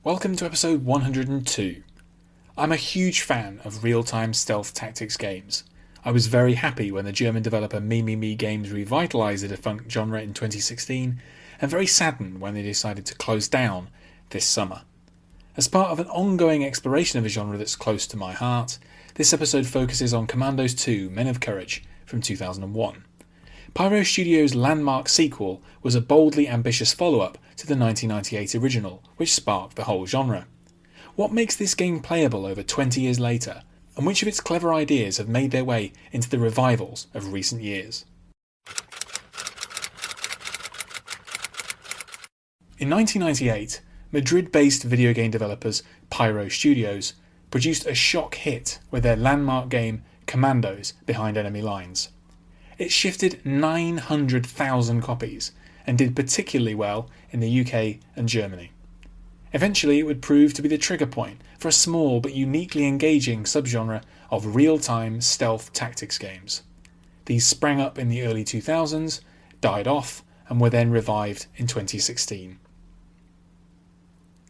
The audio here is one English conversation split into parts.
Welcome to episode 102. I'm a huge fan of real-time stealth tactics games. I was very happy when the German developer Me Games revitalised the defunct genre in 2016, and very saddened when they decided to close down this summer. As part of an ongoing exploration of a genre that's close to my heart, this episode focuses on Commandos 2 Men of Courage from 2001. Pyro Studios' landmark sequel was a boldly ambitious follow-up to the 1998 original, which sparked the whole genre. What makes this game playable over 20 years later, and which of its clever ideas have made their way into the revivals of recent years? In 1998, Madrid-based video game developers Pyro Studios produced a shock hit with their landmark game Commandos Behind Enemy Lines. It shifted 900,000 copies and did particularly well in the UK and Germany. Eventually it would prove to be the trigger point for a small but uniquely engaging subgenre of real-time stealth tactics games. These sprang up in the early 2000s, died off, and were then revived in 2016.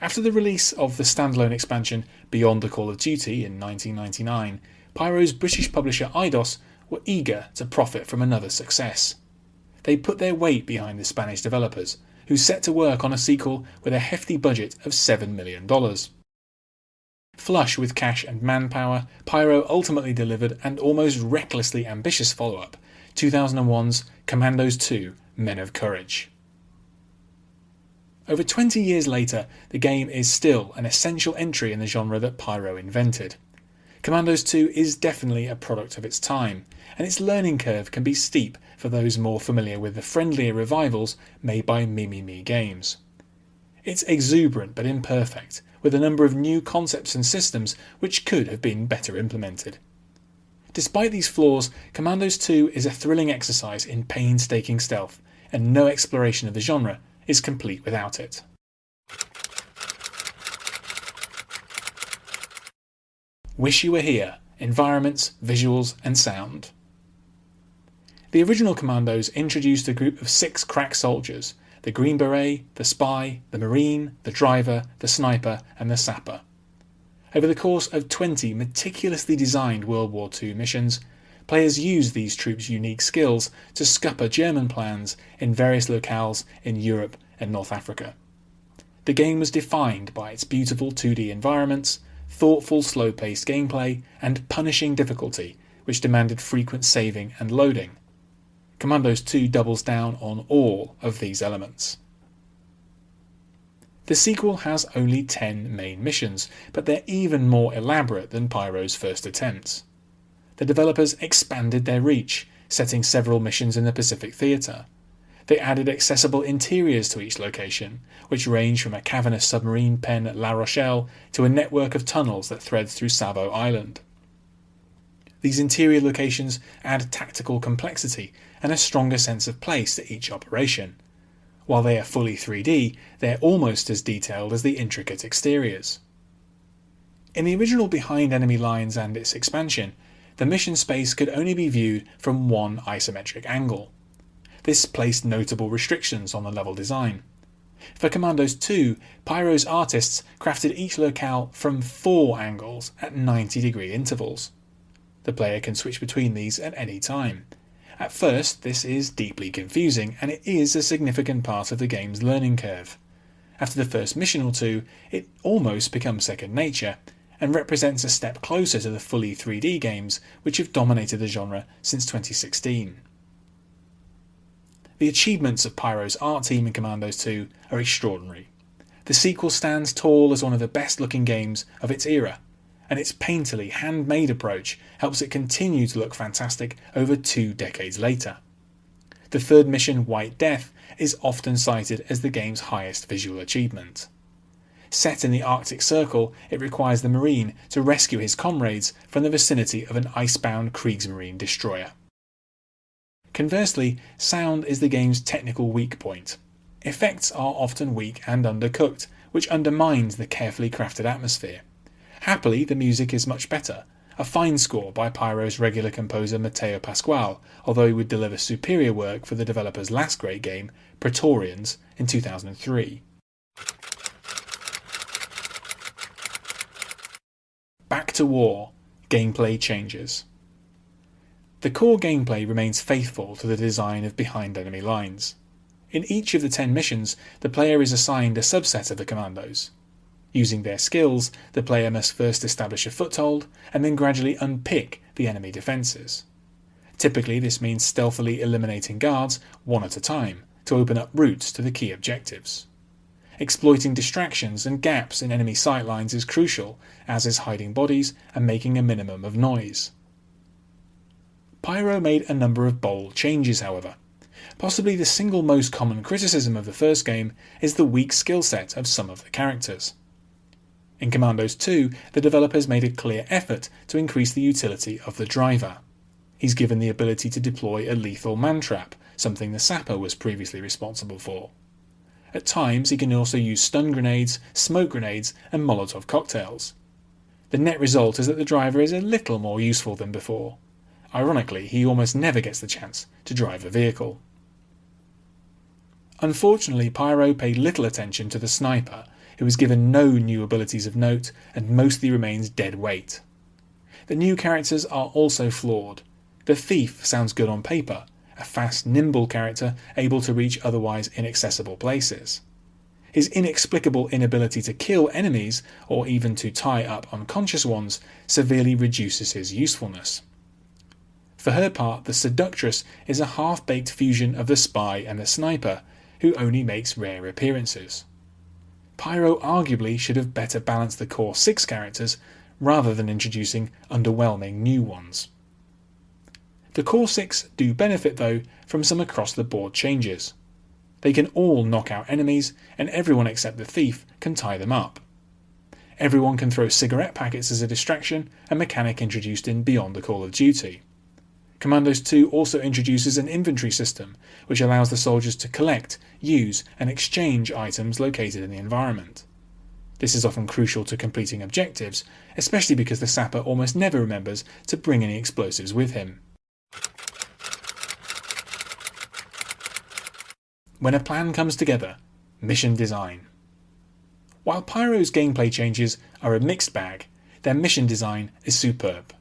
After the release of the standalone expansion Beyond the Call of Duty in 1999, Pyro's British publisher Eidos were eager to profit from another success. They put their weight behind the Spanish developers, who set to work on a sequel with a hefty budget of $7 million. Flush with cash and manpower, Pyro ultimately delivered an almost recklessly ambitious follow-up, 2001's Commandos 2 Men of Courage. Over 20 years later, the game is still an essential entry in the genre that Pyro invented. Commandos 2 is definitely a product of its time, and its learning curve can be steep for those more familiar with the friendlier revivals made by Me Games. It's exuberant but imperfect, with a number of new concepts and systems which could have been better implemented. Despite these flaws, Commandos 2 is a thrilling exercise in painstaking stealth, and no exploration of the genre is complete without it. Wish You Were Here: Environments, Visuals and Sound. The original Commandos introduced a group of 6 crack soldiers: the Green Beret, the Spy, the Marine, the Driver, the Sniper and the Sapper. Over the course of 20 meticulously designed World War II missions, players used these troops' unique skills to scupper German plans in various locales in Europe and North Africa. The game was defined by its beautiful 2D environments, thoughtful slow-paced gameplay and punishing difficulty, which demanded frequent saving and loading. Commandos 2 doubles down on all of these elements. The sequel has only 10 main missions, but they're even more elaborate than Pyro's first attempts. The developers expanded their reach, setting several missions in the Pacific Theatre. They added accessible interiors to each location, which range from a cavernous submarine pen at La Rochelle to a network of tunnels that thread through Savo Island. These interior locations add tactical complexity and a stronger sense of place to each operation. While they are fully 3D, they're almost as detailed as the intricate exteriors. In the original Behind Enemy Lines and its expansion, the mission space could only be viewed from one isometric angle. This placed notable restrictions on the level design. For Commandos 2, Pyro's artists crafted each locale from 4 angles at 90-degree intervals. The player can switch between these at any time. At first, this is deeply confusing, and it is a significant part of the game's learning curve. After the first mission or two, it almost becomes second nature, and represents a step closer to the fully 3D games which have dominated the genre since 2016. The achievements of Pyro's art team in Commandos 2 are extraordinary. The sequel stands tall as one of the best looking games of its era, and its painterly, handmade approach helps it continue to look fantastic over 2 decades later. The third mission, White Death, is often cited as the game's highest visual achievement. Set in the Arctic Circle, it requires the Marine to rescue his comrades from the vicinity of an icebound Kriegsmarine destroyer. Conversely, sound is the game's technical weak point. Effects are often weak and undercooked, which undermines the carefully crafted atmosphere. Happily, the music is much better, a fine score by Pyro's regular composer Matteo Pasquale, although he would deliver superior work for the developer's last great game, Praetorians, in 2003. to war, gameplay changes. The core gameplay remains faithful to the design of behind enemy lines. In each of the 10 missions, the player is assigned a subset of the Commandos. Using their skills, the player must first establish a foothold and then gradually unpick the enemy defences. Typically this means stealthily eliminating guards one at a time to open up routes to the key objectives. Exploiting distractions and gaps in enemy sightlines is crucial, as is hiding bodies and making a minimum of noise. Pyro made a number of bold changes, however. Possibly the single most common criticism of the first game is the weak skill set of some of the characters. In Commandos 2, the developers made a clear effort to increase the utility of the driver. He's given the ability to deploy a lethal man-trap, something the sapper was previously responsible for. At times he can also use stun grenades, smoke grenades and Molotov cocktails. The net result is that the driver is a little more useful than before. Ironically, he almost never gets the chance to drive a vehicle. Unfortunately, Pyro paid little attention to the sniper, who was given no new abilities of note and mostly remains dead weight. The new characters are also flawed. The Thief sounds good on paper, a fast, nimble character able to reach otherwise inaccessible places. His inexplicable inability to kill enemies, or even to tie up unconscious ones, severely reduces his usefulness. For her part, the Seductress is a half-baked fusion of the Spy and the Sniper, who only makes rare appearances. Pyro arguably should have better balanced the core 6 characters, rather than introducing underwhelming new ones. The core 6 do benefit though from some across-the-board changes. They can all knock out enemies, and everyone except the Thief can tie them up. Everyone can throw cigarette packets as a distraction, a mechanic introduced in Beyond the Call of Duty. Commandos 2 also introduces an inventory system, which allows the soldiers to collect, use and exchange items located in the environment. This is often crucial to completing objectives, especially because the sapper almost never remembers to bring any explosives with him. When a plan comes together, mission design. While Pyro's gameplay changes are a mixed bag, their mission design is superb.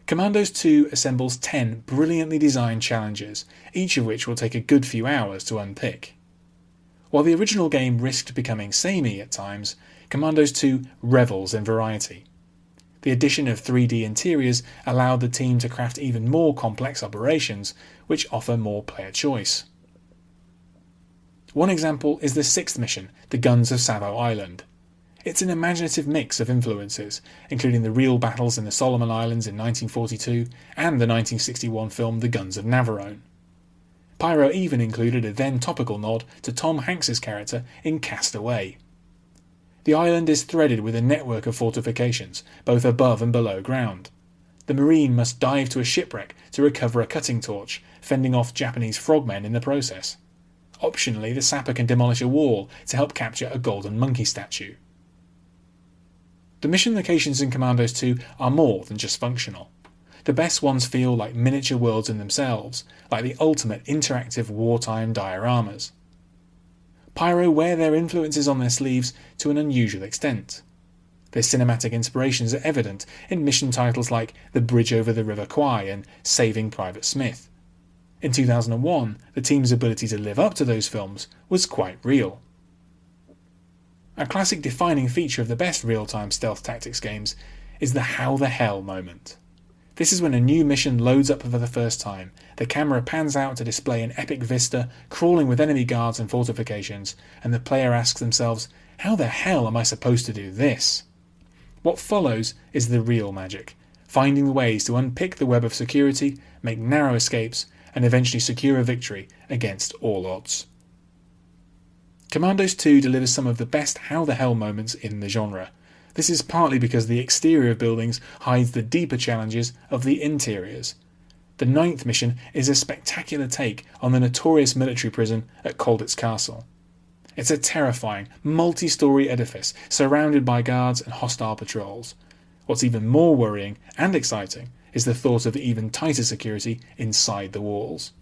Commandos 2 assembles 10 brilliantly designed challenges, each of which will take a good few hours to unpick. While the original game risked becoming samey at times, Commandos 2 revels in variety. The addition of 3D interiors allowed the team to craft even more complex operations, which offer more player choice. One example is the 6th mission, the Guns of Savo Island. It's an imaginative mix of influences, including the real battles in the Solomon Islands in 1942 and the 1961 film The Guns of Navarone. Pyro even included a then topical nod to Tom Hanks's character in Cast Away. The island is threaded with a network of fortifications, both above and below ground. The Marine must dive to a shipwreck to recover a cutting torch, fending off Japanese frogmen in the process. Optionally, the sapper can demolish a wall to help capture a golden monkey statue. The mission locations in Commandos 2 are more than just functional. The best ones feel like miniature worlds in themselves, like the ultimate interactive wartime dioramas. Pyro wear their influences on their sleeves to an unusual extent. Their cinematic inspirations are evident in mission titles like The Bridge Over the River Kwai and Saving Private Smith. In 2001, the team's ability to live up to those films was quite real. A classic defining feature of the best real-time stealth tactics games is the how the hell moment. This is when a new mission loads up for the first time, the camera pans out to display an epic vista crawling with enemy guards and fortifications, and the player asks themselves, how the hell am I supposed to do this? What follows is the real magic, finding the ways to unpick the web of security, make narrow escapes, and eventually secure a victory against all odds. Commandos 2 delivers some of the best how-the-hell moments in the genre. This is partly because the exterior of buildings hides the deeper challenges of the interiors. The 9th mission is a spectacular take on the notorious military prison at Colditz Castle. It's a terrifying, multi-story edifice surrounded by guards and hostile patrols. What's even more worrying and exciting is the thought of even tighter security inside the walls.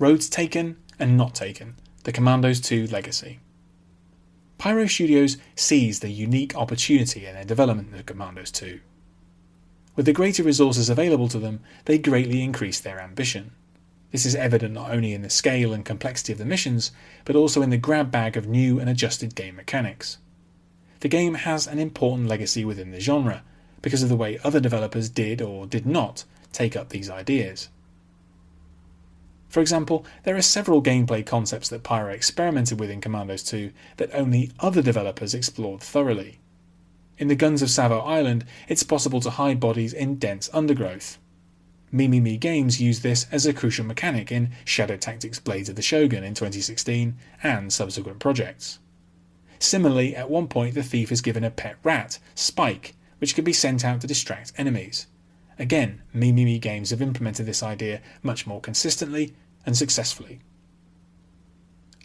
Roads taken and not taken, the Commandos 2 legacy. Pyro Studios seized the unique opportunity in their development of Commandos 2. With the greater resources available to them, they greatly increased their ambition. This is evident not only in the scale and complexity of the missions, but also in the grab bag of new and adjusted game mechanics. The game has an important legacy within the genre, because of the way other developers did or did not take up these ideas. For example, there are several gameplay concepts that Pyro experimented with in Commandos 2 that only other developers explored thoroughly. In the Guns of Savo Island, it's possible to hide bodies in dense undergrowth. Mimimi Games used this as a crucial mechanic in Shadow Tactics Blades of the Shogun in 2016 and subsequent projects. Similarly, at one point the thief is given a pet rat, Spike, which can be sent out to distract enemies. Again, Mimimi Games have implemented this idea much more consistently and successfully.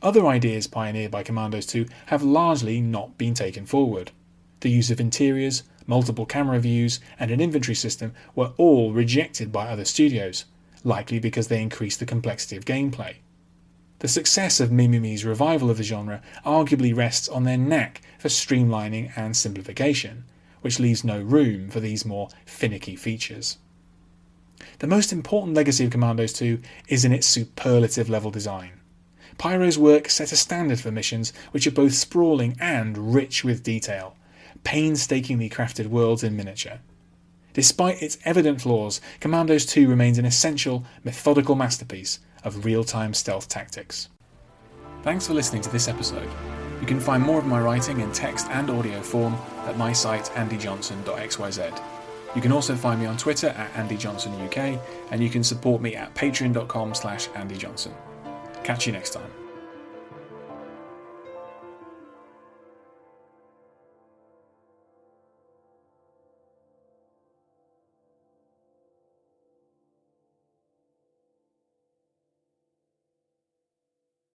Other ideas pioneered by Commandos 2 have largely not been taken forward. The use of interiors, multiple camera views, and an inventory system were all rejected by other studios, likely because they increased the complexity of gameplay. The success of Mimimi's revival of the genre arguably rests on their knack for streamlining and simplification, which leaves no room for these more finicky features. The most important legacy of Commandos 2 is in its superlative level design. Pyro's work set a standard for missions which are both sprawling and rich with detail, painstakingly crafted worlds in miniature. Despite its evident flaws, Commandos 2 remains an essential, methodical masterpiece of real-time stealth tactics. Thanks for listening to this episode. You can find more of my writing in text and audio form at my site andyjohnson.xyz. You can also find me on Twitter at AndyJohnsonUK, and you can support me at patreon.com/AndyJohnson. Catch you next time.